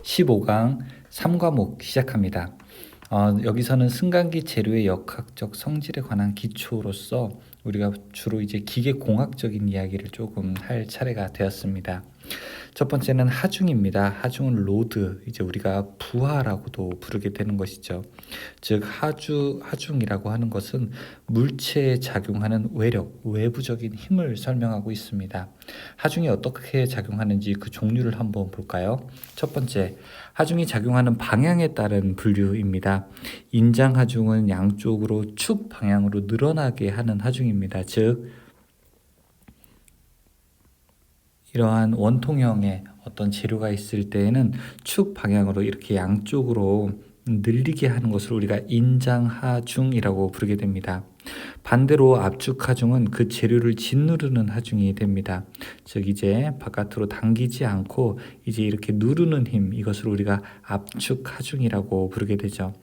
15강 3과목 시작합니다. 여기서는 승강기 재료의 역학적 성질에 관한 기초로서 우리가 주로 이제 기계공학적인 이야기를 조금 할 차례가 되었습니다. 첫 번째는 하중입니다. 하중은 로드, 이제 우리가 부하라고도 부르게 되는 것이죠. 즉 하중이라고 하는 것은 물체에 작용하는 외력, 외부적인 힘을 설명하고 있습니다. 하중이 어떻게 작용하는지 그 종류를 한번 볼까요? 첫 번째, 하중이 작용하는 방향에 따른 분류입니다. 인장 하중은 양쪽으로 축 방향으로 늘어나게 하는 하중입니다. 즉 이러한 원통형의 어떤 재료가 있을 때에는 축 방향으로 이렇게 양쪽으로 늘리게 하는 것을 우리가 인장하중이라고 부르게 됩니다. 반대로 압축하중은 그 재료를 짓누르는 하중이 됩니다. 즉 이제 바깥으로 당기지 않고 이제 이렇게 누르는 힘, 이것을 우리가 압축하중이라고 부르게 되죠.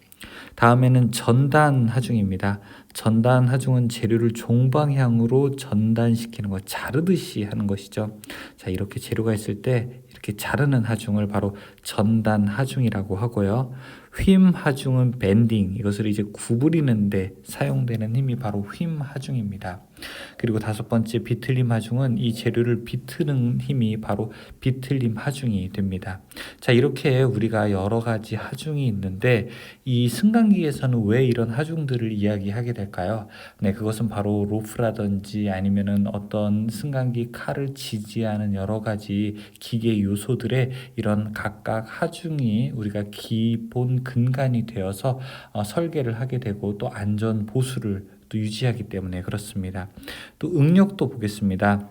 다음에는 전단하중입니다. 전단하중은 재료를 종방향으로 전단시키는 것, 자르듯이 하는 것이죠. 자, 이렇게 재료가 있을 때 이렇게 자르는 하중을 바로 전단하중이라고 하고요. 휨하중은 밴딩, 이것을 이제 구부리는데 사용되는 힘이 바로 휨하중입니다. 그리고 다섯 번째 비틀림 하중은 이 재료를 비트는 힘이 바로 비틀림 하중이 됩니다. 자, 이렇게 우리가 여러 가지 하중이 있는데 이 승강기에서는 왜 이런 하중들을 이야기하게 될까요? 네, 그것은 바로 로프라든지 아니면은 어떤 승강기 칼을 지지하는 여러 가지 기계 요소들의 이런 각각 하중이 우리가 기본 근간이 되어서 설계를 하게 되고 또 안전 보수를 또 유지하기 때문에 그렇습니다. 또 응력도 보겠습니다.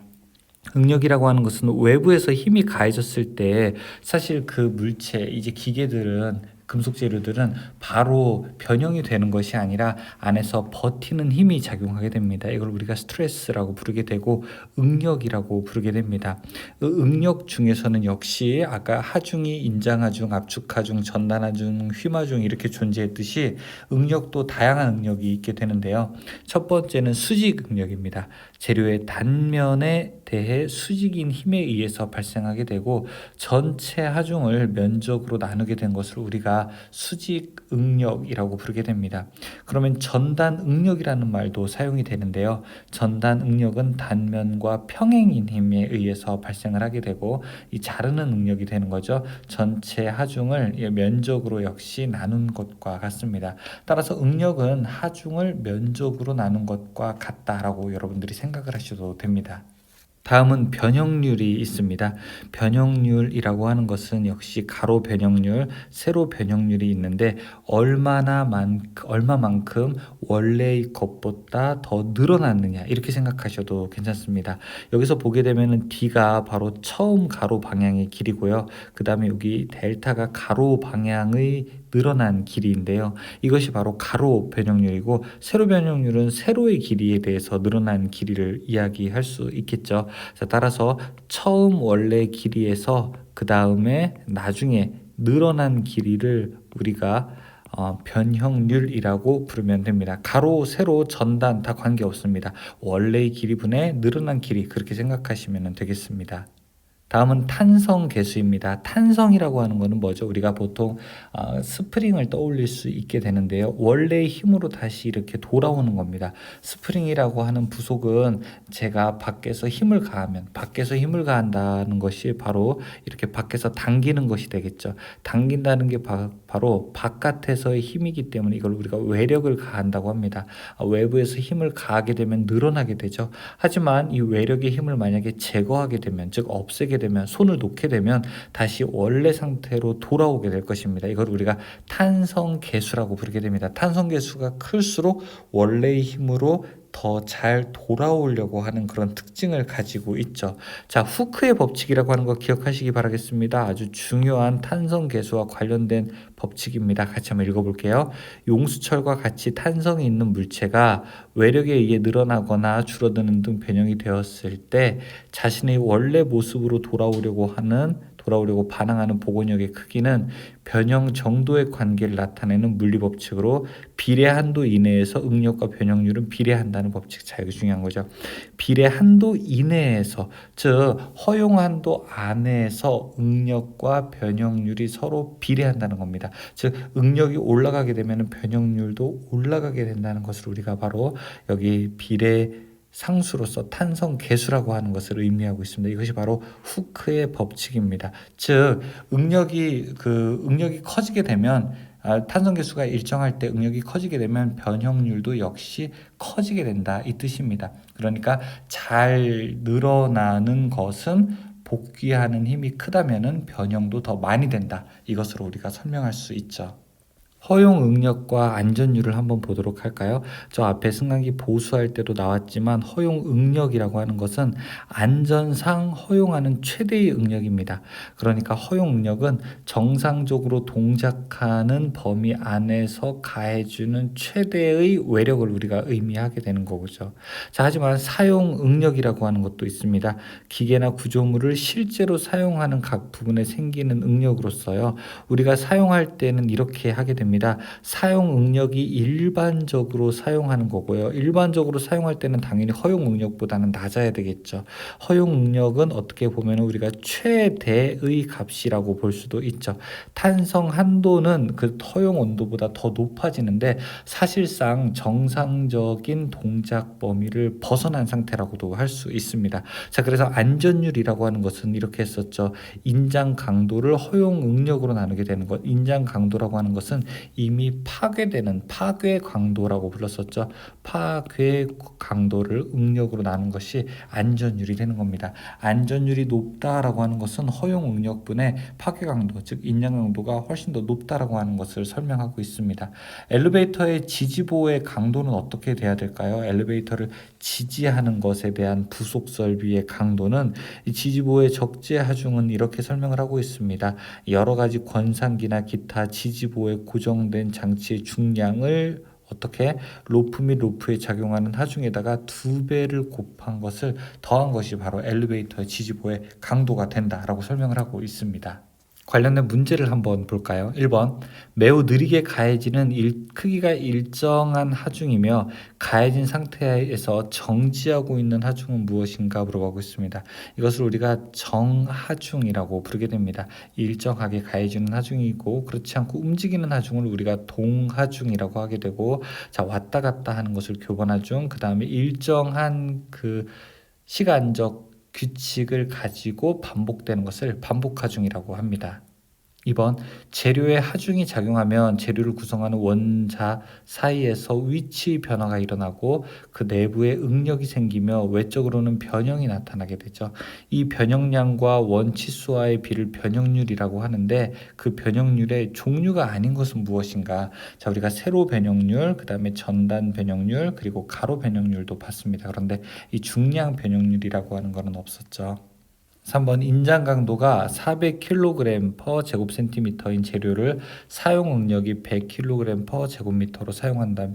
응력이라고 하는 것은 외부에서 힘이 가해졌을 때 사실 그 물체, 이제 기계들은 금속 재료들은 바로 변형이 되는 것이 아니라 안에서 버티는 힘이 작용하게 됩니다. 이걸 우리가 스트레스라고 부르게 되고 응력이라고 부르게 됩니다. 응력 중에서는 역시 아까 하중이 인장하중, 압축하중, 전단하중, 휨하중 이렇게 존재했듯이 응력도 다양한 응력이 있게 되는데요. 첫 번째는 수직 응력입니다. 재료의 단면에 대해 수직인 힘에 의해서 발생하게 되고 전체 하중을 면적으로 나누게 된 것을 우리가 수직 응력이라고 부르게 됩니다. 그러면 전단 응력이라는 말도 사용이 되는데요. 전단 응력은 단면과 평행인 힘에 의해서 발생을 하게 되고 이 자르는 응력이 되는 거죠. 전체 하중을 면적으로 역시 나눈 것과 같습니다. 따라서 응력은 하중을 면적으로 나눈 것과 같다라고 여러분들이 생각을 하셔도 됩니다. 다음은 변형률이 있습니다. 변형률이라고 하는 것은 역시 가로 변형률, 세로 변형률이 있는데 얼마만큼 원래의 것보다 더 늘어났느냐 이렇게 생각하셔도 괜찮습니다. 여기서 보게 되면은 D가 바로 처음 가로 방향의 길이고요. 그 다음에 여기 델타가 가로 방향의 늘어난 길이인데요. 이것이 바로 가로 변형률이고 세로 변형률은 세로의 길이에 대해서 늘어난 길이를 이야기할 수 있겠죠. 자, 따라서 처음 원래 길이에서 그 다음에 나중에 늘어난 길이를 우리가 변형률이라고 부르면 됩니다. 가로, 세로, 전단 다 관계없습니다. 원래의 길이분의 늘어난 길이 그렇게 생각하시면 되겠습니다. 다음은 탄성 계수입니다. 탄성이라고 하는 것은 뭐죠? 우리가 보통 스프링을 떠올릴 수 있게 되는데요. 원래의 힘으로 다시 이렇게 돌아오는 겁니다. 스프링이라고 하는 부속은 제가 밖에서 힘을 가하면, 밖에서 힘을 가한다는 것이 바로 이렇게 밖에서 당기는 것이 되겠죠. 당긴다는 게 바로 바깥에서의 힘이기 때문에 이걸 우리가 외력을 가한다고 합니다. 외부에서 힘을 가하게 되면 늘어나게 되죠. 하지만 이 외력의 힘을 만약에 제거하게 되면, 즉 없애게 되면, 손을 놓게 되면 다시 원래 상태로 돌아오게 될 것입니다. 이걸 우리가 탄성계수라고 부르게 됩니다. 탄성계수가 클수록 원래의 힘으로 더 잘 돌아오려고 하는 그런 특징을 가지고 있죠. 자, 후크의 법칙이라고 하는 거 기억하시기 바라겠습니다. 아주 중요한 탄성계수와 관련된 법칙입니다. 같이 한번 읽어볼게요. 용수철과 같이 탄성이 있는 물체가 외력에 의해 늘어나거나 줄어드는 등 변형이 되었을 때 자신의 원래 모습으로 돌아오려고 하는 돌아오려고 반항하는 복원력의 크기는 변형 정도의 관계를 나타내는 물리법칙으로 비례 한도 이내에서 응력과 변형률은 비례한다는 법칙. 자, 이거 중요한 거죠. 비례 한도 이내에서, 즉 허용 한도 안에서 응력과 변형률이 서로 비례한다는 겁니다. 즉 응력이 올라가게 되면 변형률도 올라가게 된다는 것을 우리가 바로 여기 비례 상수로서 탄성 계수라고 하는 것을 의미하고 있습니다. 이것이 바로 후크의 법칙입니다. 즉 응력이 커지게 되면 탄성 계수가 일정할 때 응력이 커지게 되면 변형률도 역시 커지게 된다, 이 뜻입니다. 그러니까 잘 늘어나는 것은 복귀하는 힘이 크다면은 변형도 더 많이 된다, 이것으로 우리가 설명할 수 있죠. 허용 응력과 안전율을 한번 보도록 할까요? 저 앞에 승강기 보수할 때도 나왔지만 허용 응력이라고 하는 것은 안전상 허용하는 최대의 응력입니다. 그러니까 허용 응력은 정상적으로 동작하는 범위 안에서 가해주는 최대의 외력을 우리가 의미하게 되는 거죠. 자, 하지만 사용 응력이라고 하는 것도 있습니다. 기계나 구조물을 실제로 사용하는 각 부분에 생기는 응력으로서요, 우리가 사용할 때는 이렇게 하게 됩니다. 사용 응력이 일반적으로 사용하는 거고요. 일반적으로 사용할 때는 당연히 허용 응력보다는 낮아야 되겠죠. 허용 응력은 어떻게 보면 우리가 최대의 값이라고 볼 수도 있죠. 탄성 한도는 그 허용 온도보다 더 높아지는데 사실상 정상적인 동작 범위를 벗어난 상태라고도 할 수 있습니다. 자, 그래서 안전율이라고 하는 것은 이렇게 했었죠. 인장 강도를 허용 응력으로 나누게 되는 것. 인장 강도라고 하는 것은 이미 파괴되는 파괴 강도라고 불렀었죠. 파괴 강도를 응력으로 나눈 것이 안전율이 되는 겁니다. 안전율이 높다라고 하는 것은 허용 응력분의 파괴 강도, 즉 인장 강도가 훨씬 더 높다라고 하는 것을 설명하고 있습니다. 엘리베이터의 지지보의 강도는 어떻게 돼야 될까요? 엘리베이터를 지지하는 것에 대한 부속 설비의 강도는 이 지지보의 적재 하중은 이렇게 설명을 하고 있습니다. 여러 가지 권상기나 기타 지지보에 고정된 장치의 중량을 어떻게 로프 및 로프에 작용하는 하중에다가 2배를 곱한 것을 더한 것이 바로 엘리베이터의 지지보의 강도가 된다라고 설명을 하고 있습니다. 관련된 문제를 한번 볼까요? 1번, 매우 느리게 가해지는 크기가 일정한 하중이며 가해진 상태에서 정지하고 있는 하중은 무엇인가 물어보고 있습니다. 이것을 우리가 정하중이라고 부르게 됩니다. 일정하게 가해지는 하중이고 그렇지 않고 움직이는 하중을 우리가 동하중이라고 하게 되고, 자, 왔다 갔다 하는 것을 교반하중, 그 다음에 일정한 그 시간적 규칙을 가지고 반복되는 것을 반복하중이라고 합니다. 2번, 재료의 하중이 작용하면 재료를 구성하는 원자 사이에서 위치 변화가 일어나고 그 내부에 응력이 생기며 외적으로는 변형이 나타나게 되죠. 이 변형량과 원치수와의 비를 변형률이라고 하는데 그 변형률의 종류가 아닌 것은 무엇인가? 자, 우리가 세로 변형률, 그 다음에 전단 변형률, 그리고 가로 변형률도 봤습니다. 그런데 이 중량 변형률이라고 하는 것은 없었죠. 3번, 인장 강도가 400kg per 제곱센티미터인 재료를 사용 응력이 100kg per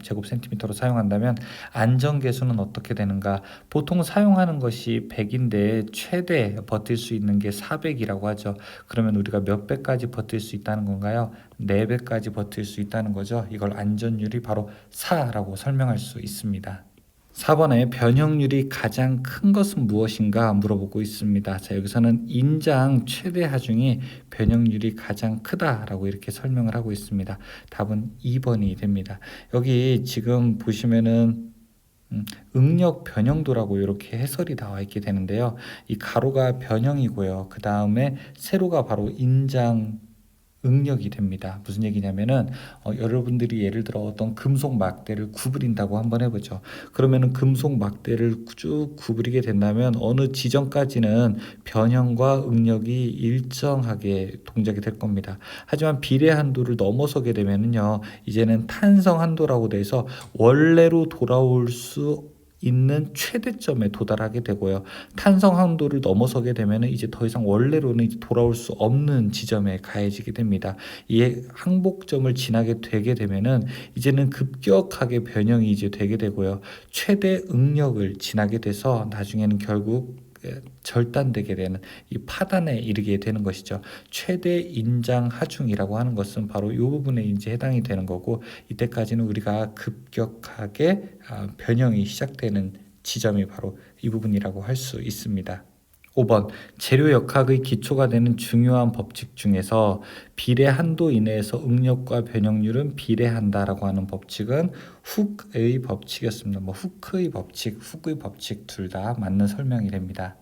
제곱센티미터로 사용한다면 안전 계수는 어떻게 되는가? 보통 사용하는 것이 100인데 최대 버틸 수 있는 게 400이라고 하죠. 그러면 우리가 몇 배까지 버틸 수 있다는 건가요? 4배까지 버틸 수 있다는 거죠. 이걸 안전율이 바로 4라고 설명할 수 있습니다. 4번에 변형률이 가장 큰 것은 무엇인가 물어보고 있습니다. 자, 여기서는 인장 최대 하중이 변형률이 가장 크다라고 이렇게 설명을 하고 있습니다. 답은 2번이 됩니다. 여기 지금 보시면은 응력 변형도라고 이렇게 해설이 나와 있게 되는데요. 이 가로가 변형이고요. 그 다음에 세로가 바로 인장 응력이 됩니다. 무슨 얘기냐면은 여러분들이 예를 들어 어떤 금속 막대를 구부린다고 한번 해보죠. 그러면은 금속 막대를 쭉 구부리게 된다면 어느 지점까지는 변형과 응력이 일정하게 동작이 될 겁니다. 하지만 비례 한도를 넘어서게 되면은요, 이제는 탄성 한도라고 돼서 원래로 돌아올 수 있는 최대점에 도달하게 되고요. 탄성 한도를 넘어서게 되면 이제 더 이상 원래로는 이제 돌아올 수 없는 지점에 가해지게 됩니다. 이 항복점을 지나게 되게 되면은 이제는 급격하게 변형이 이제 되게 되고요. 최대 응력을 지나게 돼서 나중에는 결국 절단되게 되는 이 파단에 이르게 되는 것이죠. 최대 인장 하중이라고 하는 것은 바로 이 부분에 이제 해당이 되는 거고, 이때까지는 우리가 급격하게 변형이 시작되는 지점이 바로 이 부분이라고 할 수 있습니다. 5번 재료 역학의 기초가 되는 중요한 법칙 중에서 비례 한도 이내에서 응력과 변형률은 비례한다라고 하는 법칙은 훅의 법칙이었습니다. 훅의 법칙 둘 다 맞는 설명이 됩니다.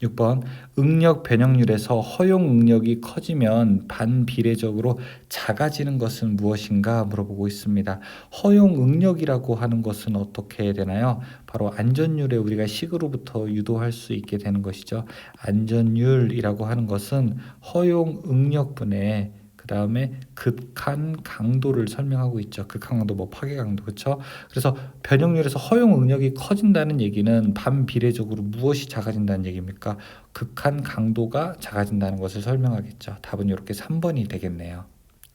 6번 응력 변형률에서 허용 응력이 커지면 반비례적으로 작아지는 것은 무엇인가 물어보고 있습니다. 허용 응력이라고 하는 것은 어떻게 해야 되나요? 바로 안전율에 우리가 식으로부터 유도할 수 있게 되는 것이죠. 안전율이라고 하는 것은 허용 응력분의 그 다음에 극한 강도를 설명하고 있죠. 극한 강도, 파괴 강도, 그렇죠? 그래서 변형률에서 허용 응력이 커진다는 얘기는 반비례적으로 무엇이 작아진다는 얘기입니까? 극한 강도가 작아진다는 것을 설명하겠죠. 답은 이렇게 3번이 되겠네요.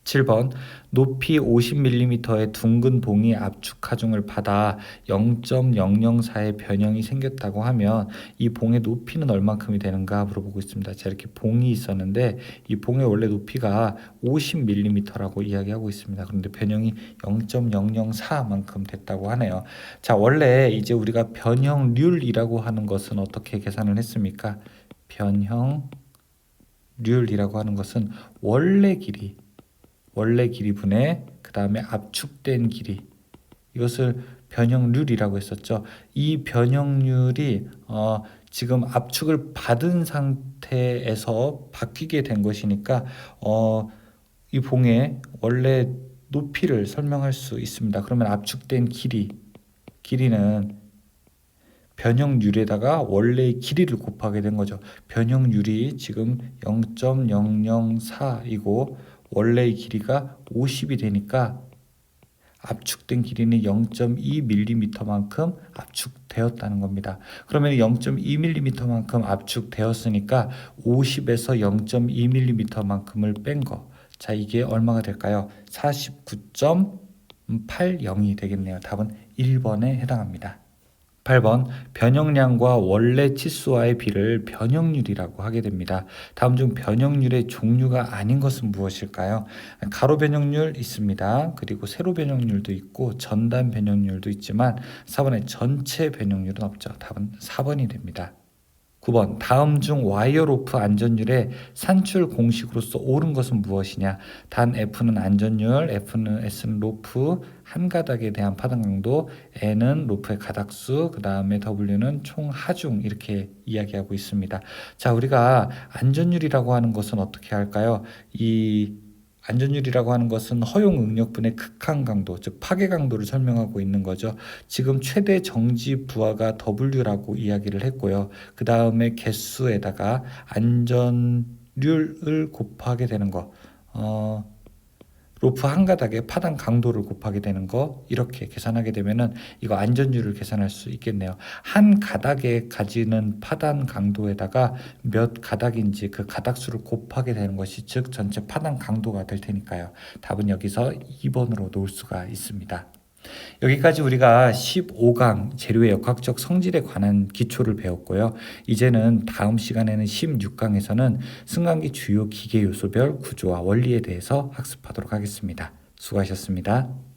7번 높이 50mm의 둥근 봉이 압축 하중을 받아 0.004의 변형이 생겼다고 하면 이 봉의 높이는 얼만큼이 되는가 물어보고 있습니다. 자, 이렇게 봉이 있었는데 이 봉의 원래 높이가 50mm라고 이야기하고 있습니다. 그런데 변형이 0.004만큼 됐다고 하네요. 자, 원래 이제 우리가 변형률이라고 하는 것은 어떻게 계산을 했습니까? 변형률이라고 하는 것은 원래 길이분의 그 다음에 압축된 길이, 이것을 변형률이라고 했었죠. 이 변형률이 지금 압축을 받은 상태에서 바뀌게 된 것이니까 이 봉의 원래 높이를 설명할 수 있습니다. 그러면 압축된 길이는 변형률에다가 원래의 길이를 곱하게 된 거죠. 변형률이 지금 0.004이고 원래의 길이가 50이 되니까 압축된 길이는 0.2mm만큼 압축되었다는 겁니다. 그러면 0.2mm만큼 압축되었으니까 50에서 0.2mm만큼을 뺀 거. 자, 이게 얼마가 될까요? 49.80이 되겠네요. 답은 1번에 해당합니다. 8번 변형량과 원래 치수와의 비를 변형률이라고 하게 됩니다. 다음 중 변형률의 종류가 아닌 것은 무엇일까요? 가로 변형률 있습니다. 그리고 세로 변형률도 있고 전단 변형률도 있지만 4번에 전체 변형률은 없죠. 답은 4번이 됩니다. 9번 다음 중 와이어 로프 안전율의 산출 공식으로서 옳은 것은 무엇이냐? 단 F는 안전율, S는 로프 한 가닥에 대한 파단 강도, N은 로프의 가닥수, 그 다음에 W는 총 하중, 이렇게 이야기하고 있습니다. 자, 우리가 안전율이라고 하는 것은 어떻게 할까요? 이 안전율이라고 하는 것은 허용 응력분의 극한 강도, 즉 파괴 강도를 설명하고 있는 거죠. 지금 최대 정지 부하가 W라고 이야기를 했고요. 그 다음에 개수에다가 안전율을 곱하게 되는 거, 로프 한 가닥에 파단 강도를 곱하게 되는 거, 이렇게 계산하게 되면은 이거 안전율을 계산할 수 있겠네요. 한 가닥에 가지는 파단 강도에다가 몇 가닥인지 그 가닥수를 곱하게 되는 것이 즉 전체 파단 강도가 될 테니까요. 답은 여기서 2번으로 놓을 수가 있습니다. 여기까지 우리가 15강 재료의 역학적 성질에 관한 기초를 배웠고요. 이제는 다음 시간에는 16강에서는 승강기 주요 기계 요소별 구조와 원리에 대해서 학습하도록 하겠습니다. 수고하셨습니다.